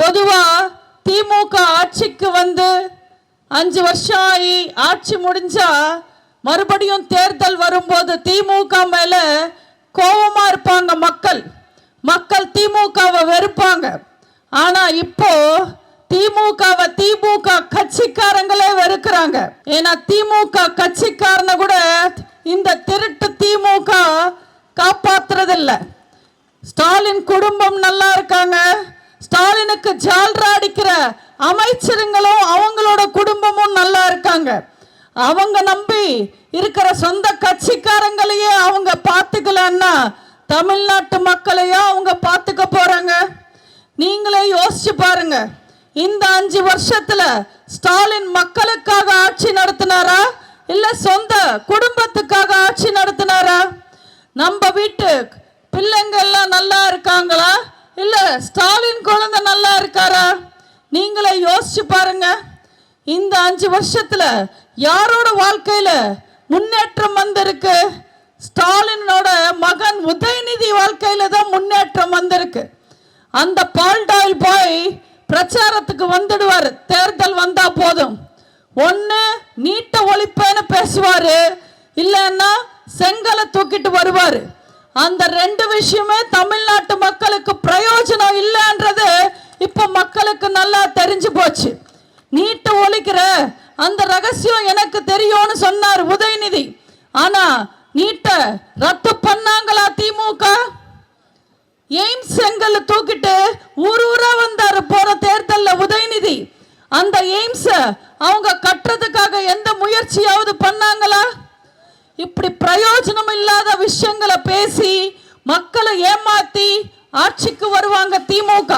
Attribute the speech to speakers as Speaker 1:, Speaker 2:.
Speaker 1: பொதுவா திமுக ஆட்சிக்கு வந்து 5 வருஷம் ஆகி ஆட்சி முடிஞ்சா மறுபடியும் தேர்தல் வரும்போது திமுக மேல கோபமா இருப்பாங்க மக்கள் திமுகவை வெறுப்பாங்க. ஆனா இப்போ திமுக கட்சிக்காரங்களே வெறுக்கிறாங்க. ஏன்னா திமுக கட்சிக்காரனை கூட இந்த திருட்டு திமுக காப்பாத்துறதில்ல. ஸ்டாலின் குடும்பம் நல்லா இருக்காங்க. ஸ்டாலினுக்கு ஜால்ரா அடிக்கிற அமைச்சருங்களும் அவங்களோட குடும்பமும் நல்லா இருக்காங்க. அவங்க நம்பி இருக்கிற சொந்த கட்சிக்காரங்களையே அவங்க பார்த்துக்கலன்னா தமிழ்நாட்டு மக்களையும் அவங்க பார்த்துக்க போறாங்க. நீங்களே யோசிச்சு பாருங்க. இந்த 5 வருஷத்துல ஸ்டாலின் மக்களுக்காக ஆட்சி நடத்தினாரா இல்ல சொந்த குடும்பத்துக்காக ஆட்சி நடத்தினாரா? நம்ம வீட்டு பிள்ளைங்க எல்லாம் நல்லா இருக்காங்களா இல்ல ஸ்டாலின் குழந்தை நல்லா இருக்காரா? நீங்களே யோசிச்சு பாருங்க. இந்த 5 வருஷத்துல யாரோட வாழ்க்கையில முன்னேற்றம் வந்திருக்கு? ஸ்டாலினோட மகன் உதயநிதி வாழ்க்கையில தான் முன்னேற்றம் வந்திருக்கு. அந்த பால்டாயில் போய் பிரச்சாரத்துக்கு வந்துடுவார். தேர்தல் வந்தா போதும், ஒன்னு நீட்ட ஒழிப்பேன்னு பேசுவாரு, இல்லைன்னா செங்கலை தூக்கிட்டு வருவாரு. அந்த 2 விஷயமே தமிழ்நாட்டு மக்களுக்கு பிரயோஜனம் இல்லைன்றது இப்ப மக்களுக்கு நல்லா தெரிஞ்சு போச்சு. நீட்ட ஒழிக்கிற அந்த ரகசியம் எனக்கு தெரியும்னு சொன்னார் உதயநிதி. ஆனா நீட்ட ரத்து பண்ணாங்களா திமுக? எய்ம்ஸ் செங்கல் தூக்கிட்டு ஊரா வந்தாரு போன தேர்தல்ல உதயநிதி. அந்த எய்ம்ஸ் அவங்க கட்டுறதுக்காக எந்த முயற்சியாவது பண்ணாங்களா? இப்படி பிரயோஜனம் இல்லாத விஷயங்களை பேசி மக்களை ஏமாத்தி ஆட்சிக்கு வருவாங்க திமுக.